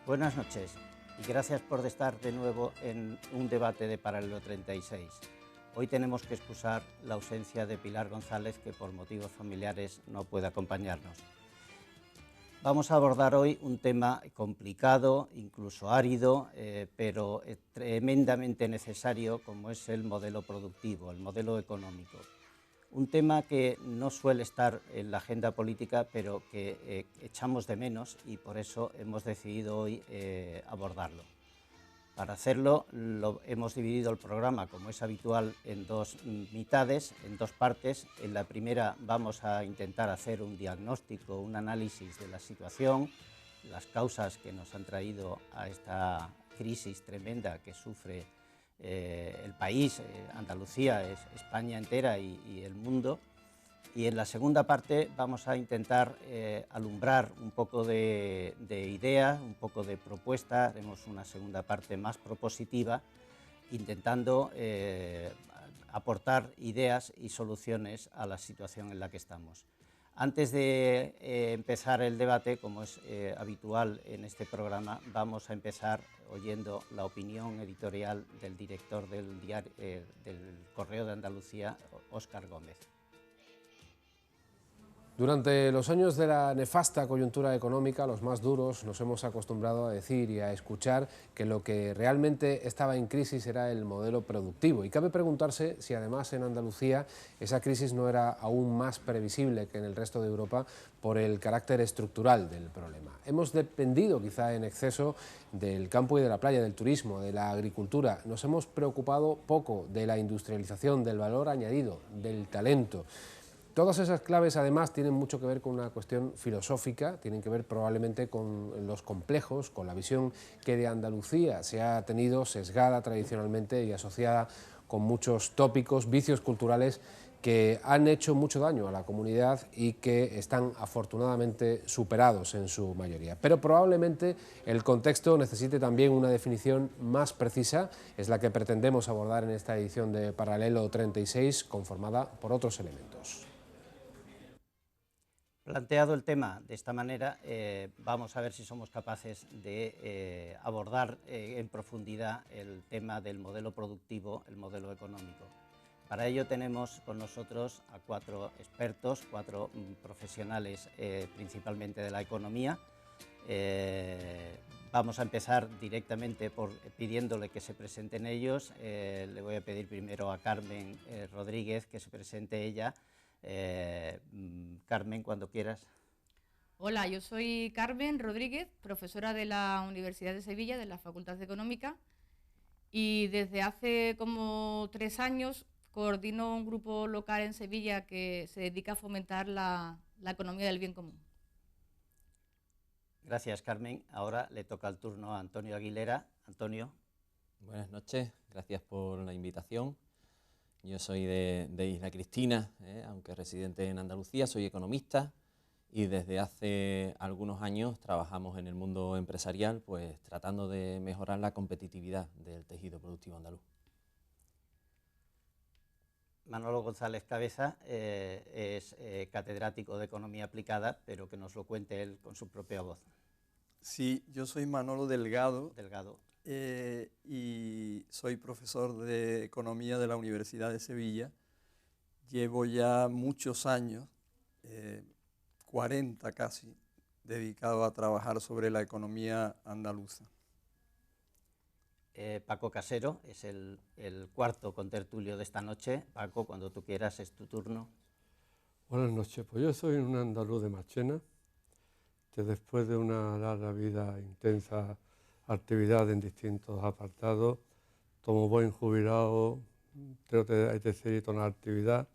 Buenas noches y gracias por estar de nuevo en un debate de Paralelo 36. Hoy tenemos que excusar la ausencia de Pilar González, que por motivos familiares no puede acompañarnos. Vamos a abordar hoy un tema complicado, incluso árido, pero tremendamente necesario, como es el modelo productivo, el modelo económico. Un tema que no suele estar en la agenda política, pero que echamos de menos y por eso hemos decidido hoy abordarlo. Para hacerlo hemos dividido el programa, como es habitual, en dos mitades, en dos partes. En la primera vamos a intentar hacer un diagnóstico, un análisis de la situación, las causas que nos han traído a esta crisis tremenda que sufre el país, Andalucía, España entera y el mundo. Y en la segunda parte vamos a intentar alumbrar un poco de ideas, un poco de propuestas. Haremos una segunda parte más propositiva, intentando aportar ideas y soluciones a la situación en la que estamos. Antes de empezar el debate, como es habitual en este programa, vamos a empezar oyendo la opinión editorial del director del Correo de Andalucía, Óscar Gómez. Durante los años de la nefasta coyuntura económica, los más duros, nos hemos acostumbrado a decir y a escuchar que lo que realmente estaba en crisis era el modelo productivo. Y cabe preguntarse si además en Andalucía esa crisis no era aún más previsible que en el resto de Europa por el carácter estructural del problema. Hemos dependido quizá en exceso del campo y de la playa, del turismo, de la agricultura. Nos hemos preocupado poco de la industrialización, del valor añadido, del talento. Todas esas claves, además, tienen mucho que ver con una cuestión filosófica, tienen que ver probablemente con los complejos, con la visión que de Andalucía se ha tenido sesgada tradicionalmente y asociada con muchos tópicos, vicios culturales que han hecho mucho daño a la comunidad y que están afortunadamente superados en su mayoría. Pero probablemente el contexto necesite también una definición más precisa, es la que pretendemos abordar en esta edición de Paralelo 36, conformada por otros elementos. Planteado el tema de esta manera, vamos a ver si somos capaces de abordar en profundidad el tema del modelo productivo, el modelo económico. Para ello tenemos con nosotros a cuatro expertos, cuatro profesionales principalmente de la economía. Vamos a empezar directamente pidiéndole que se presenten ellos. Le voy a pedir primero a Carmen Rodríguez que se presente ella. Carmen, cuando quieras. Hola, yo soy Carmen Rodríguez, profesora de la Universidad de Sevilla, de la Facultad de Económica, y desde hace como 3 años coordino un grupo local en Sevilla que se dedica a fomentar la economía del bien común. Gracias, Carmen. Ahora le toca el turno a Antonio Aguilera. Antonio. Buenas noches, gracias por la invitación. Yo soy de Isla Cristina, aunque residente en Andalucía, soy economista y desde hace algunos años trabajamos en el mundo empresarial, pues tratando de mejorar la competitividad del tejido productivo andaluz. Manolo González Cabeza es catedrático de Economía Aplicada, pero que nos lo cuente él con su propia voz. Sí, yo soy Manolo Delgado. Delgado. Y soy profesor de Economía de la Universidad de Sevilla. Llevo ya muchos años, 40 casi, dedicado a trabajar sobre la economía andaluza. Paco Casero es el cuarto contertulio de esta noche. Paco, cuando tú quieras, es tu turno. Buenas noches, pues yo soy un andaluz de Marchena, que después de una larga vida intensa, actividad en distintos apartados, como buen jubilado, creo que hay que seguir con la actividad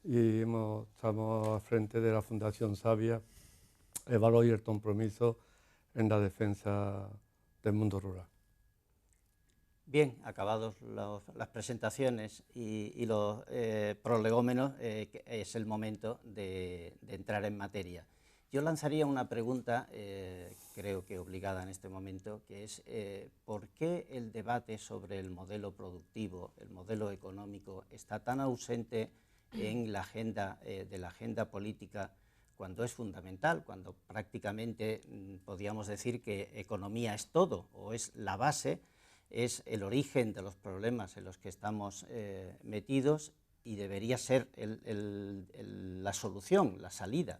y estamos al frente de la Fundación Sabia, el valor y el compromiso en la defensa del mundo rural. Bien, acabados las presentaciones y los prolegómenos, es el momento de entrar en materia. Yo lanzaría una pregunta, creo que obligada en este momento, que es ¿por qué el debate sobre el modelo productivo, el modelo económico, está tan ausente en la agenda, de la agenda política cuando es fundamental, cuando prácticamente podríamos decir que economía es todo o es la base, es el origen de los problemas en los que estamos metidos y debería ser la solución, la salida.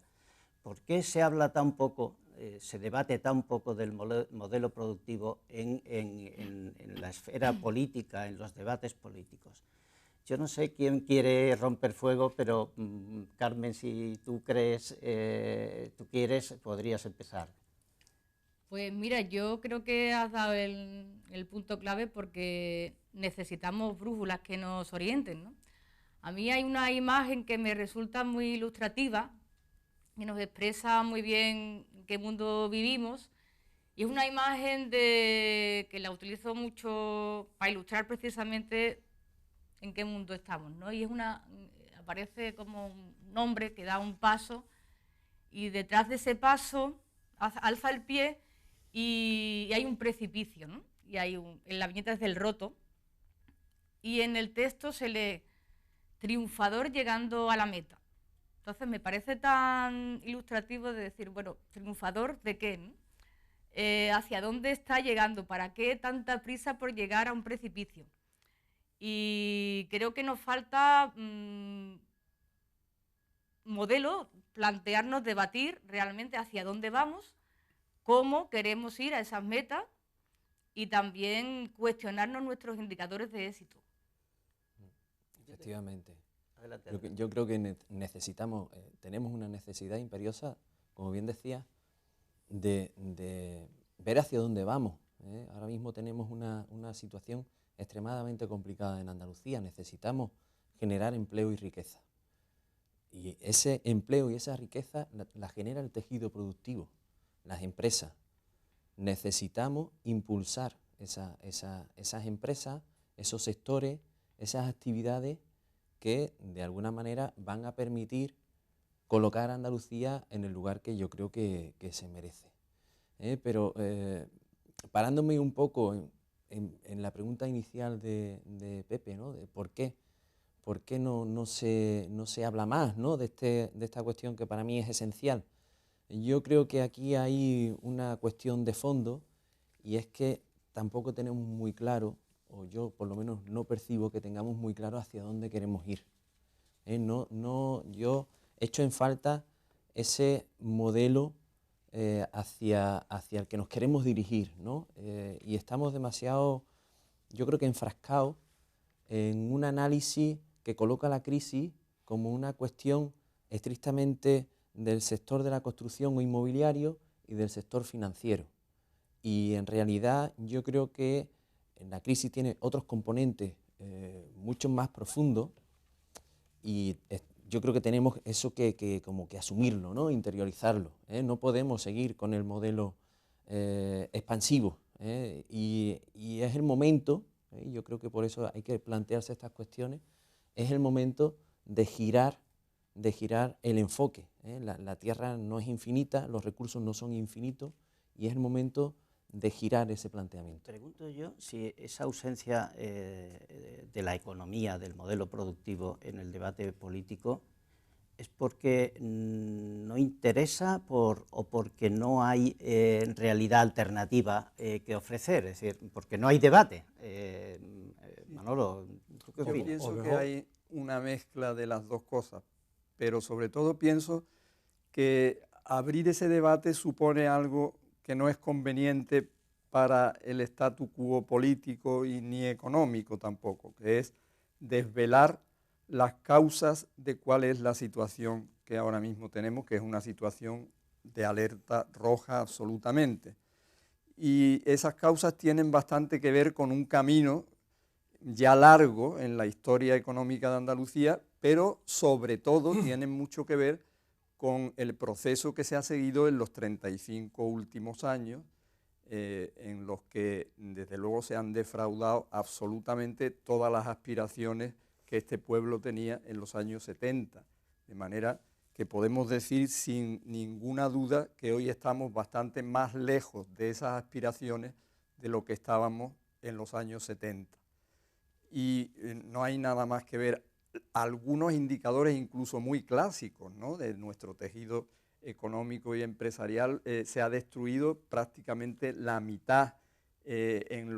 ¿Por qué se habla tan poco, se debate tan poco del modelo productivo en la esfera política, en los debates políticos? Yo no sé quién quiere romper fuego, pero Carmen, si tú quieres, podrías empezar. Pues mira, yo creo que has dado el punto clave, porque necesitamos brújulas que nos orienten, ¿no? A mí hay una imagen que me resulta muy ilustrativa, que nos expresa muy bien en qué mundo vivimos, y es una imagen que la utilizo mucho para ilustrar precisamente en qué mundo estamos, ¿no? Y aparece como un hombre que da un paso y detrás de ese paso alza el pie y hay un precipicio, ¿no? Y en la viñeta es del Roto, y en el texto se lee triunfador llegando a la meta. Entonces me parece tan ilustrativo de decir, bueno, triunfador ¿de qué, no? ¿Hacia dónde está llegando? ¿Para qué tanta prisa por llegar a un precipicio? Y creo que nos falta modelo, plantearnos, debatir realmente hacia dónde vamos, cómo queremos ir a esas metas y también cuestionarnos nuestros indicadores de éxito. Efectivamente. Adelante. Yo creo que necesitamos, tenemos una necesidad imperiosa, como bien decía, de ver hacia dónde vamos. Ahora mismo tenemos una situación extremadamente complicada en Andalucía. Necesitamos generar empleo y riqueza. Y ese empleo y esa riqueza la genera el tejido productivo, las empresas. Necesitamos impulsar esas empresas, esos sectores, esas actividades que de alguna manera van a permitir colocar a Andalucía en el lugar que yo creo que se merece. Pero parándome un poco en la pregunta inicial de Pepe, ¿no? De ¿por qué no se habla más, ¿no? de esta cuestión que para mí es esencial? Yo creo que aquí hay una cuestión de fondo, y es que tampoco tenemos muy claro, o yo por lo menos no percibo que tengamos muy claro hacia dónde queremos ir. Yo echo en falta ese modelo hacia el que nos queremos dirigir, ¿no? Y estamos demasiado, yo creo que enfrascados en un análisis que coloca la crisis como una cuestión estrictamente del sector de la construcción o inmobiliario y del sector financiero. Y en realidad yo creo que la crisis tiene otros componentes mucho más profundos, y yo creo que tenemos eso que como que asumirlo, ¿no? Interiorizarlo. No podemos seguir con el modelo expansivo, y es el momento, yo creo que por eso hay que plantearse estas cuestiones, es el momento de girar el enfoque. La tierra no es infinita, los recursos no son infinitos, y es el momento de girar ese planteamiento. Pregunto yo si esa ausencia de la economía, del modelo productivo en el debate político, es porque no interesa o porque no hay en realidad alternativa que ofrecer, es decir, porque no hay debate. Manolo, ¿tú qué opinas? Yo pienso que hay una mezcla de las dos cosas, pero sobre todo pienso que abrir ese debate supone algo que no es conveniente para el statu quo político y ni económico tampoco, que es desvelar las causas de cuál es la situación que ahora mismo tenemos, que es una situación de alerta roja absolutamente. Y esas causas tienen bastante que ver con un camino ya largo en la historia económica de Andalucía, pero sobre todo tienen mucho que ver con el proceso que se ha seguido en los 35 últimos años, en los que desde luego se han defraudado absolutamente todas las aspiraciones que este pueblo tenía en los años 70, de manera que podemos decir sin ninguna duda que hoy estamos bastante más lejos de esas aspiraciones de lo que estábamos en los años 70. Y no hay nada más que ver algunos indicadores incluso muy clásicos, ¿no? De nuestro tejido económico y empresarial, se ha destruido prácticamente la mitad en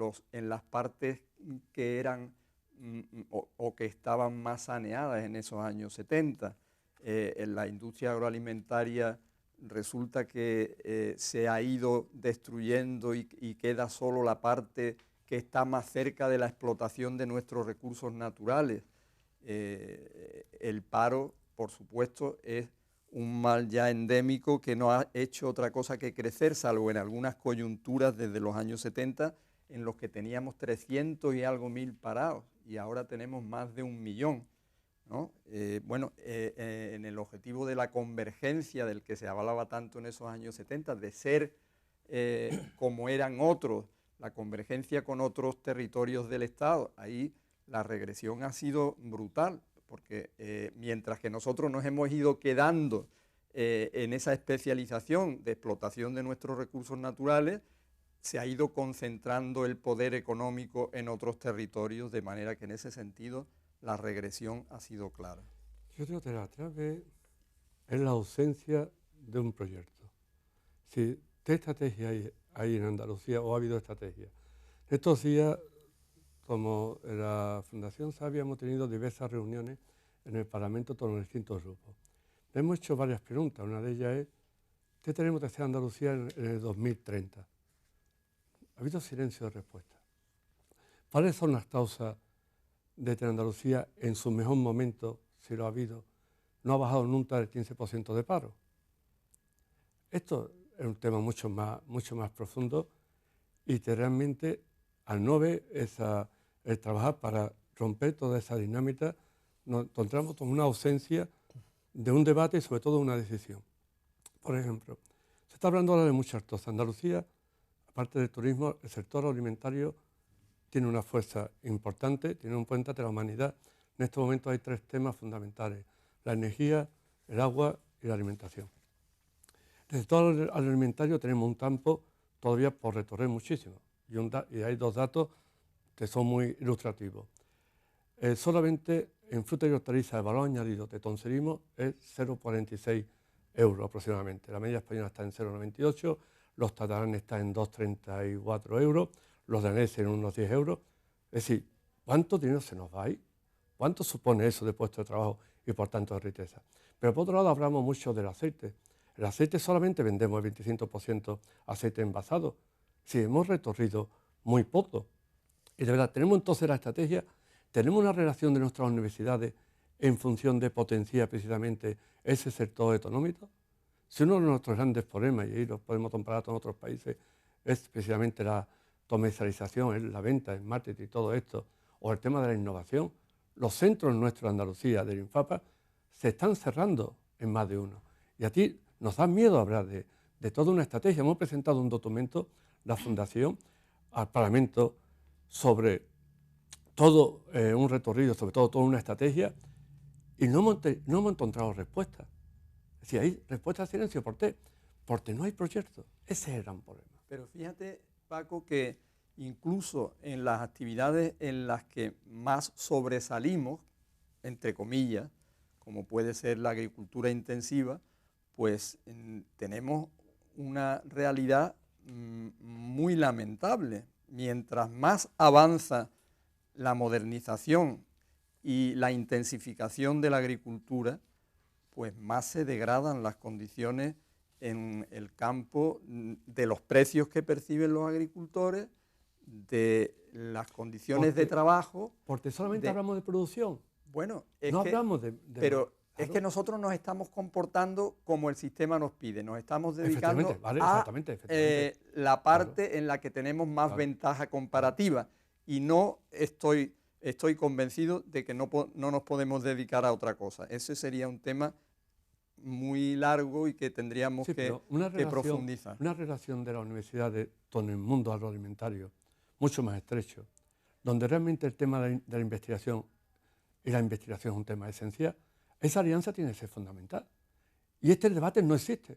las partes que eran o que estaban más saneadas en esos años 70. En la industria agroalimentaria resulta que se ha ido destruyendo y queda solo la parte que está más cerca de la explotación de nuestros recursos naturales. El paro, por supuesto, es un mal ya endémico que no ha hecho otra cosa que crecer, salvo en algunas coyunturas desde los años 70, en los que teníamos 300 y algo mil parados, y ahora tenemos más de 1 millón, ¿no? En el objetivo de la convergencia del que se hablaba tanto en esos años 70, de ser como eran otros, la convergencia con otros territorios del Estado, ahí la regresión ha sido brutal, porque mientras que nosotros nos hemos ido quedando en esa especialización de explotación de nuestros recursos naturales, se ha ido concentrando el poder económico en otros territorios, de manera que en ese sentido la regresión ha sido clara. Yo creo que la clave es la ausencia de un proyecto. Si ¿qué estrategia hay en Andalucía o ha habido estrategia? Estos días, como en la Fundación Sabia, hemos tenido diversas reuniones en el Parlamento con los distintos grupos. Le hemos hecho varias preguntas. Una de ellas es, ¿qué tenemos que hacer Andalucía en el 2030? Ha habido silencio de respuesta. ¿Cuáles son las causas de que Andalucía, en su mejor momento, si lo ha habido, no ha bajado nunca del 15% de paro? Esto es un tema mucho más profundo y que realmente, al no ver el trabajar para romper toda esa dinámica, nos encontramos con una ausencia de un debate y sobre todo una decisión. Por ejemplo, se está hablando ahora de muchas cosas. Andalucía, aparte del turismo, el sector alimentario tiene una fuerza importante, tiene un puente de la humanidad. En este momento hay 3 temas fundamentales: la energía, el agua y la alimentación. En el sector alimentario tenemos un campo todavía por recorrer muchísimo y hay 2 datos que son muy ilustrativos. Solamente en fruta y hortalizas el valor añadido que conseguimos es 0,46 euros aproximadamente. La media española está en 0,98, los catalanes están en 2,34 euros, los daneses en unos 10 euros. Es decir, ¿cuánto dinero se nos va ahí? ¿Cuánto supone eso de puestos de trabajo y por tanto de riqueza? Pero por otro lado hablamos mucho del aceite. El aceite solamente vendemos el 25% aceite envasado. Sí, hemos recorrido muy poco. Y de verdad, tenemos entonces la estrategia, tenemos una relación de nuestras universidades en función de potenciar precisamente ese sector económico. Si uno de nuestros grandes problemas, y ahí lo podemos comparar con otros países, es precisamente la comercialización, es la venta, el marketing y todo esto, o el tema de la innovación, los centros nuestros de Andalucía, del INFAPA, se están cerrando en más de uno. Y a ti nos da miedo hablar de toda una estrategia. Hemos presentado un documento, la Fundación, al Parlamento, sobre todo un recorrido, sobre todo toda una estrategia, y no hemos encontrado respuestas. Es decir, hay respuestas a silencio. ¿Por qué? Porque no hay proyectos. Ese es el gran problema. Pero fíjate, Paco, que incluso en las actividades en las que más sobresalimos, entre comillas, como puede ser la agricultura intensiva, pues tenemos una realidad muy lamentable. Mientras más avanza la modernización y la intensificación de la agricultura, pues más se degradan las condiciones en el campo de los precios que perciben los agricultores, de las condiciones de trabajo. Porque solamente hablamos de producción. Bueno, hablamos de pero claro, es que nosotros nos estamos comportando como el sistema nos pide, nos estamos dedicando a la parte en la que tenemos más ventaja comparativa, y no estoy convencido de que no nos podemos dedicar a otra cosa. Ese sería un tema muy largo y que tendríamos que profundizar. Una relación de la universidad con el mundo agroalimentario mucho más estrecho, donde realmente el tema de la investigación, y la investigación es un tema esencial, esa alianza tiene que ser fundamental. Y este debate no existe.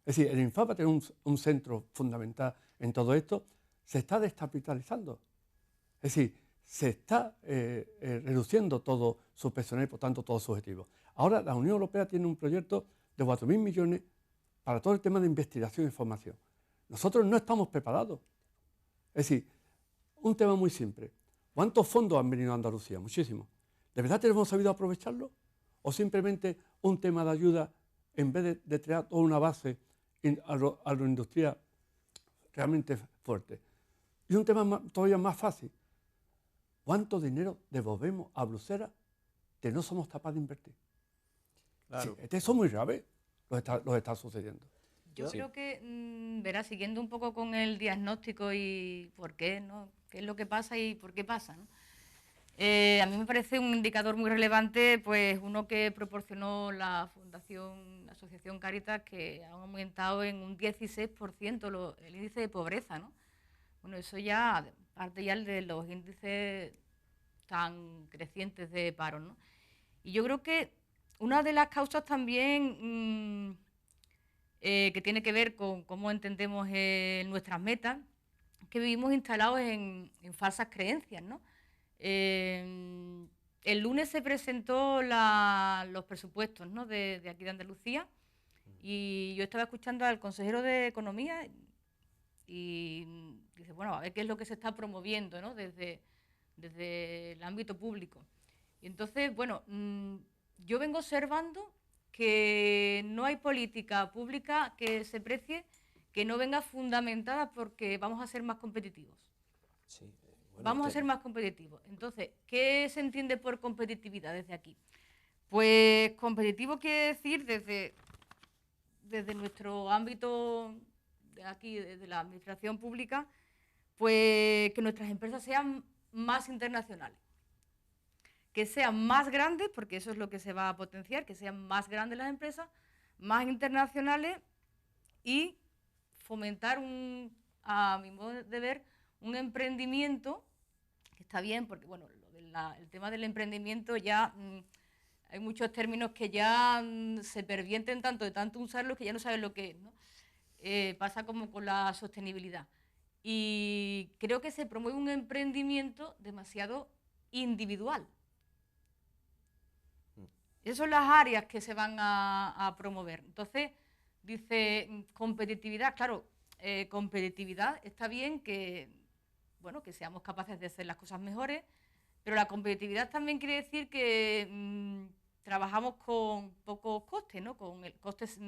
Es decir, el INFAPA tiene un centro fundamental en todo esto, se está descapitalizando. Es decir, se está reduciendo todo su personal y por tanto todos sus objetivos. Ahora la Unión Europea tiene un proyecto de 4.000 millones para todo el tema de investigación y formación. Nosotros no estamos preparados. Es decir, un tema muy simple. ¿Cuántos fondos han venido a Andalucía? Muchísimos. ¿De verdad tenemos sabido aprovecharlo? ¿O simplemente un tema de ayuda en vez de crear toda una base a la industria realmente fuerte? Y un tema todavía más fácil. ¿Cuánto dinero devolvemos a Bruselas que no somos capaces de invertir? Claro. Sí, eso es muy grave, lo está sucediendo. Yo Sí. creo que, verás, siguiendo un poco con el diagnóstico y por qué, ¿no? ¿Qué es lo que pasa y por qué pasa, ¿no? A mí me parece un indicador muy relevante, pues uno que proporcionó la Asociación Cáritas, que ha aumentado en un 16% el índice de pobreza, ¿no? Bueno, eso ya parte ya de los índices tan crecientes de paro, ¿no? Y yo creo que una de las causas también que tiene que ver con cómo entendemos nuestras metas, que vivimos instalados en falsas creencias, ¿no? El lunes se presentó los presupuestos, ¿no? de aquí de Andalucía, y yo estaba escuchando al consejero de Economía y dice, bueno, a ver qué es lo que se está promoviendo, ¿no? desde el ámbito público. Y entonces, bueno, yo vengo observando que no hay política pública que se precie que no venga fundamentada porque vamos a ser más competitivos. Sí, bueno, Vamos a ser más competitivos. Entonces, ¿qué se entiende por competitividad desde aquí? Pues competitivo quiere decir desde nuestro ámbito de aquí, desde la administración pública, pues que nuestras empresas sean más internacionales, que sean más grandes, porque eso es lo que se va a potenciar, que sean más grandes las empresas, más internacionales y fomentar, a mi modo de ver, un emprendimiento, que está bien, porque bueno, el tema del emprendimiento ya hay muchos términos que ya se pervierten tanto de tanto usarlos que ya no saben lo que es, ¿no? Pasa como con la sostenibilidad. Y creo que se promueve un emprendimiento demasiado individual. Esas son las áreas que se van a promover. Entonces, dice competitividad, claro, competitividad está bien que, bueno, que seamos capaces de hacer las cosas mejores, pero la competitividad también quiere decir que trabajamos con pocos costes, ¿no? Con el costes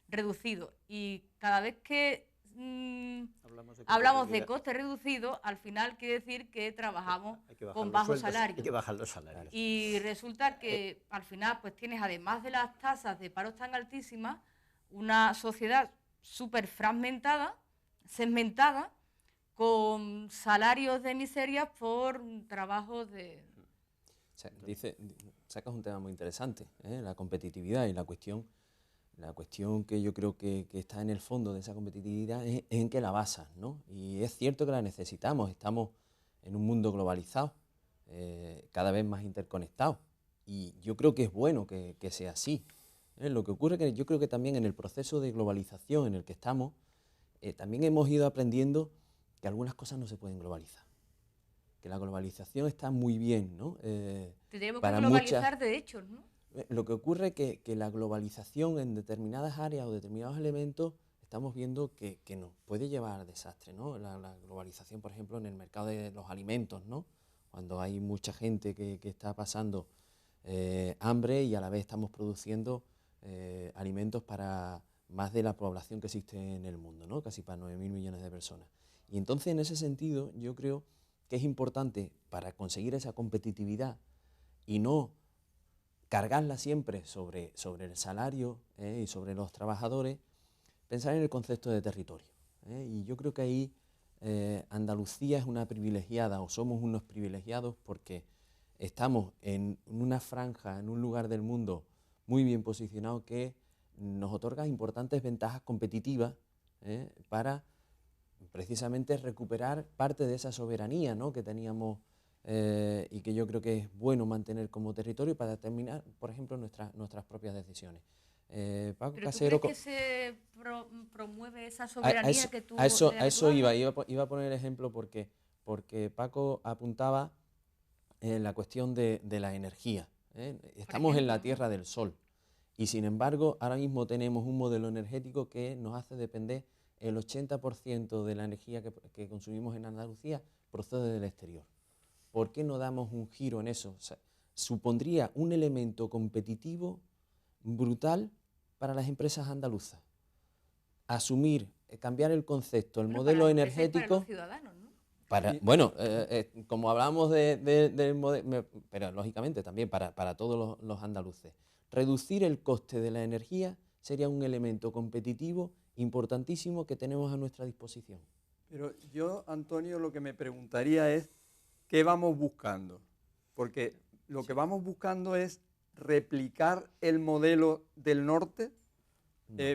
reducidos. Y cada vez que hablamos de coste reducido, al final quiere decir que trabajamos con bajos salarios. Hay que bajar los salarios. Y resulta que al final pues tienes, además de las tasas de paro tan altísimas, una sociedad súper fragmentada, segmentada, con salarios de miseria por trabajos de... Sacas un tema muy interesante, la competitividad, y la cuestión que yo creo que está en el fondo de esa competitividad es en qué la basas, ¿no? Y es cierto que la necesitamos, estamos en un mundo globalizado, cada vez más interconectado, y yo creo que es bueno que sea así. Lo que ocurre es que yo creo que también en el proceso de globalización en el que estamos, también hemos ido aprendiendo que algunas cosas no se pueden globalizar, que la globalización está muy bien, ¿no? Tendríamos que globalizar de hechos, ¿no? Lo que ocurre es que la globalización en determinadas áreas o determinados elementos estamos viendo que nos puede llevar a desastre, ¿no? La globalización, por ejemplo, en el mercado de los alimentos, ¿no? Cuando hay mucha gente que está pasando hambre y a la vez estamos produciendo alimentos para más de la población que existe en el mundo, ¿no? Casi para 9.000 millones de personas. Y entonces, en ese sentido, yo creo que es importante para conseguir esa competitividad y no cargarla siempre sobre el salario y sobre los trabajadores, pensar en el concepto de territorio. Y yo creo que ahí Andalucía es una privilegiada, o somos unos privilegiados, porque estamos en una franja, en un lugar del mundo muy bien posicionado que nos otorga importantes ventajas competitivas para precisamente recuperar parte de esa soberanía, ¿no?, que teníamos y que yo creo que es bueno mantener como territorio para determinar, por ejemplo, nuestras propias decisiones. Paco ¿Pero Casero, tú crees que se promueve esa soberanía que tú... a eso iba a poner el ejemplo porque Paco apuntaba en la cuestión de la energía. Estamos en la Tierra del Sol Y sin embargo, ahora mismo tenemos un modelo energético que nos hace depender el 80% de la energía que consumimos en Andalucía procede del exterior. ¿Por qué no damos un giro en eso? O sea, supondría un elemento competitivo brutal para las empresas andaluzas. Asumir, cambiar el concepto, el modelo energético... Para los ciudadanos, ¿no? Bueno, como hablamos del modelo, pero lógicamente también para todos los andaluces. Reducir el coste de la energía sería un elemento competitivo importantísimo que tenemos a nuestra disposición. Pero yo, Antonio, lo que me preguntaría es, ¿qué vamos buscando? Porque lo que vamos buscando es replicar el modelo del norte.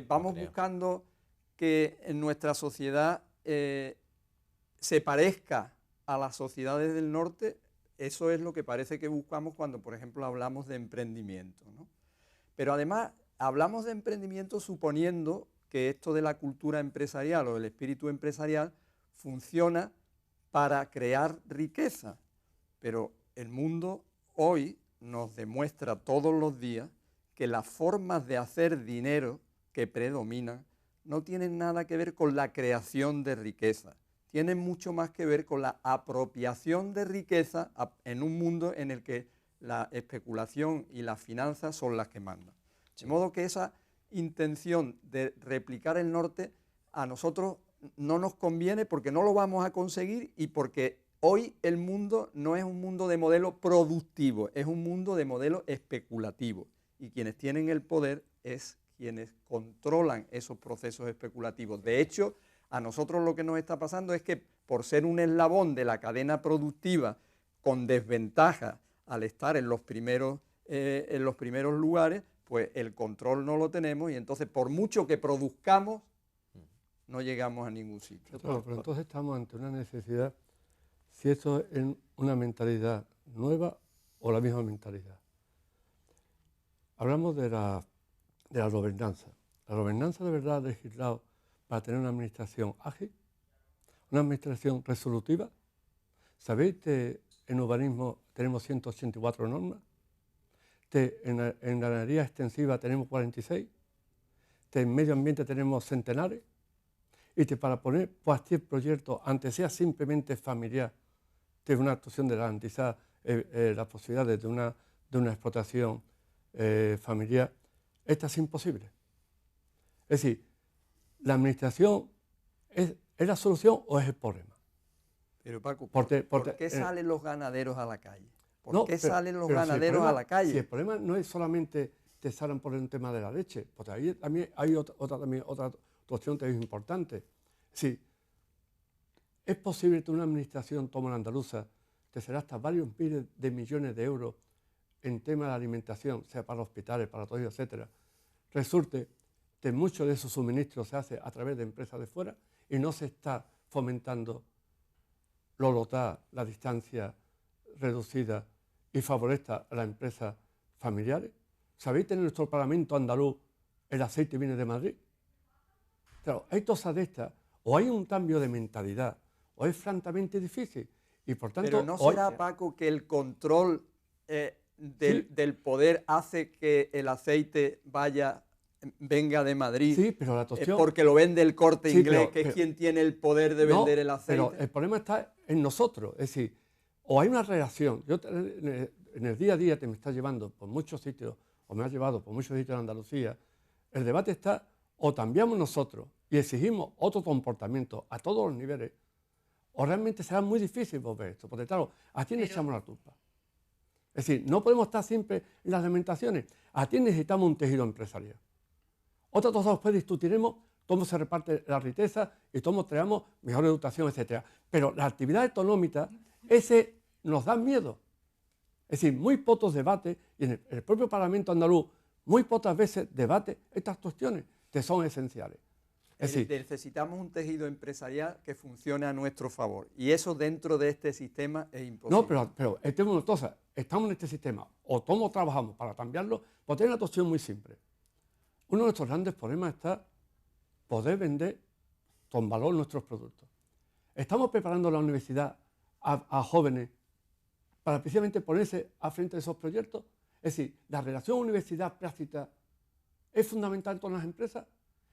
Vamos buscando que en nuestra sociedad se parezca a las sociedades del norte. Eso es lo que parece que buscamos cuando, por ejemplo, hablamos de emprendimiento, ¿no? Pero además hablamos de emprendimiento suponiendo que esto de la cultura empresarial o el espíritu empresarial funciona para crear riqueza. Pero el mundo hoy nos demuestra todos los días que las formas de hacer dinero que predominan no tienen nada que ver con la creación de riqueza, tienen mucho más que ver con la apropiación de riqueza en un mundo en el que la especulación y las finanzas son las que mandan. De modo que esa intención de replicar el norte a nosotros no nos conviene porque no lo vamos a conseguir y porque hoy el mundo no es un mundo de modelo productivo, es un mundo de modelo especulativo. Y quienes tienen el poder es quienes controlan esos procesos especulativos. De hecho, a nosotros lo que nos está pasando es que por ser un eslabón de la cadena productiva con desventaja al estar en los primeros lugares, pues el control no lo tenemos y entonces por mucho que produzcamos, no llegamos a ningún sitio. Claro, pero entonces estamos ante una necesidad, si esto es una mentalidad nueva o la misma mentalidad. Hablamos de la gobernanza. La gobernanza de verdad ha legislado para tener una administración ágil, una administración resolutiva. ¿Sabéis que en urbanismo tenemos 184 normas? En ganadería extensiva tenemos 46, en medio ambiente tenemos centenares, y para poner cualquier proyecto, antes sea simplemente familiar, de una actuación de garantizar las posibilidades de una explotación familiar, esta es imposible. Es decir, ¿la administración es la solución o es el problema? Pero Paco, ¿por qué salen los ganaderos a la calle? ¿Por qué salen los ganaderos a la calle? Si el problema no es solamente te salen por el tema de la leche, porque ahí también hay otra cuestión que es importante. Sí, es posible que una administración como la andaluza te será hasta varios miles de millones de euros en tema de alimentación, sea para hospitales, para todo, etcétera, resulte que mucho de esos suministros se hace a través de empresas de fuera y no se está fomentando lo local, la distancia reducida y favorece a las empresas familiares. ¿Sabéis que en nuestro Parlamento andaluz el aceite viene de Madrid? Claro, hay cosas de estas, o hay un cambio de mentalidad, o es francamente difícil. Y por tanto, pero ¿no será, Paco, que el control del poder hace que el aceite venga de Madrid? Sí, pero la cuestión... porque lo vende el Corte Inglés, que es quien tiene el poder de vender el aceite. Pero el problema está en nosotros. Es decir, o hay una relación. Yo en el día a día te me está llevando por muchos sitios, o me ha llevado por muchos sitios en Andalucía, el debate está, o cambiamos nosotros y exigimos otro comportamiento a todos los niveles, o realmente será muy difícil volver esto, porque claro, ¿a quién echamos la culpa? Es decir, no podemos estar siempre en las lamentaciones. ¿A quién necesitamos un tejido empresarial? Otra cosa después discutiremos cómo se reparte la riqueza y cómo traemos mejor educación, etc. Pero la actividad económica, ese nos da miedo. Es decir, muy pocos debates, y en el propio Parlamento andaluz, muy pocas veces debate estas cuestiones que son esenciales. Es decir, necesitamos un tejido empresarial que funcione a nuestro favor. Y eso dentro de este sistema es imposible. No, pero estamos en este sistema, o cómo trabajamos para cambiarlo, pues tiene una cuestión muy simple. Uno de nuestros grandes problemas está poder vender con valor nuestros productos. Estamos preparando la universidad a jóvenes para precisamente ponerse a frente de esos proyectos. Es decir, la relación universidad-práctica es fundamental en todas las empresas.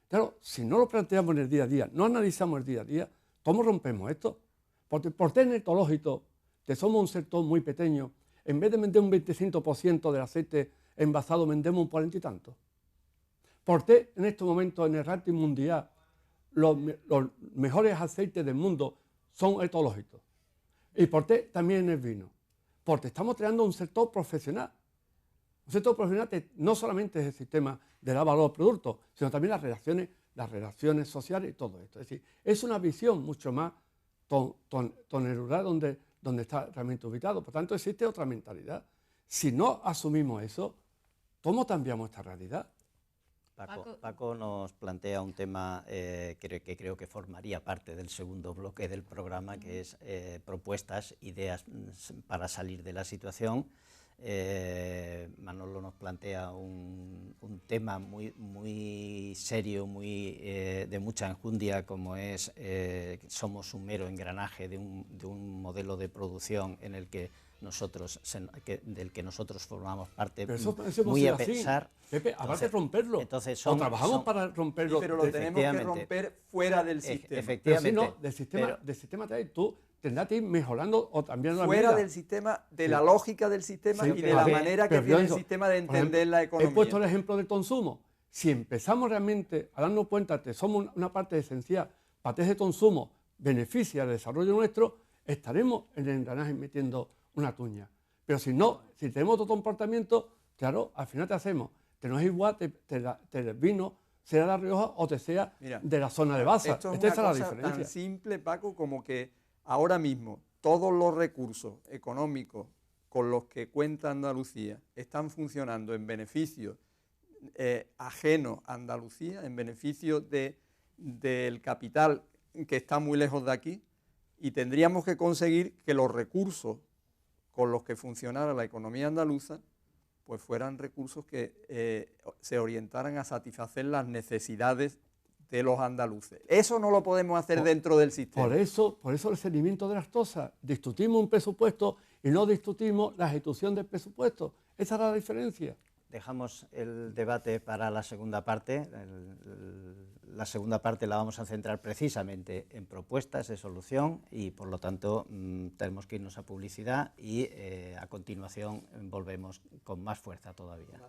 Claro, si no lo planteamos en el día a día, no analizamos el día a día, ¿cómo rompemos esto? Porque por tener etológico, que somos un sector muy pequeño, en vez de vender un 25% del aceite envasado, vendemos un 40 y tanto. ¿Por qué en este momento en el ranking mundial los mejores aceites del mundo son etológicos? ¿Y por qué también en el vino? Porque estamos creando un sector profesional. Un sector profesional que no solamente es el sistema de dar valor al producto, sino también las relaciones sociales y todo esto. Es decir, es una visión mucho más rural donde está realmente ubicado. Por tanto, existe otra mentalidad. Si no asumimos eso, ¿cómo cambiamos esta realidad? Paco nos plantea un tema que creo que formaría parte del segundo bloque del programa, que es propuestas, ideas para salir de la situación. Manolo nos plantea un tema muy serio, de mucha enjundia, como es somos un mero engranaje de un modelo de producción en el que del que nosotros formamos parte. Pero eso muy a así, pesar. Pepe, habrá de romperlo. Entonces o trabajamos para romperlo. Pero lo tenemos que romper fuera del sistema. Efectivamente. Pero si no, del sistema tú tendrás que ir mejorando o también fuera del sistema, de la lógica del sistema y de la manera que tiene el sistema de entender la economía. He puesto el ejemplo del consumo. Si empezamos realmente a darnos cuenta que somos una parte esencial para ese consumo, beneficia el desarrollo nuestro, estaremos en el engranaje metiendo una tuña. Pero si no, si tenemos otro comportamiento, claro, al final te hacemos, que no es igual, te vino, sea de La Rioja o te sea de la zona de Baza. Esto es Esta una es la cosa diferencia. tan simple, Paco, como que ahora mismo todos los recursos económicos con los que cuenta Andalucía están funcionando en beneficio ajeno a Andalucía, en beneficio del capital que está muy lejos de aquí, y tendríamos que conseguir que los recursos con los que funcionara la economía andaluza pues fueran recursos que se orientaran a satisfacer las necesidades de los andaluces. Eso no lo podemos hacer dentro del sistema. Por eso el seguimiento de las cosas. Discutimos un presupuesto y no discutimos la ejecución del presupuesto. Esa es la diferencia. Dejamos el debate para la segunda parte. La segunda parte la vamos a centrar precisamente en propuestas de solución y, por lo tanto, tenemos que irnos a publicidad y a continuación volvemos con más fuerza todavía.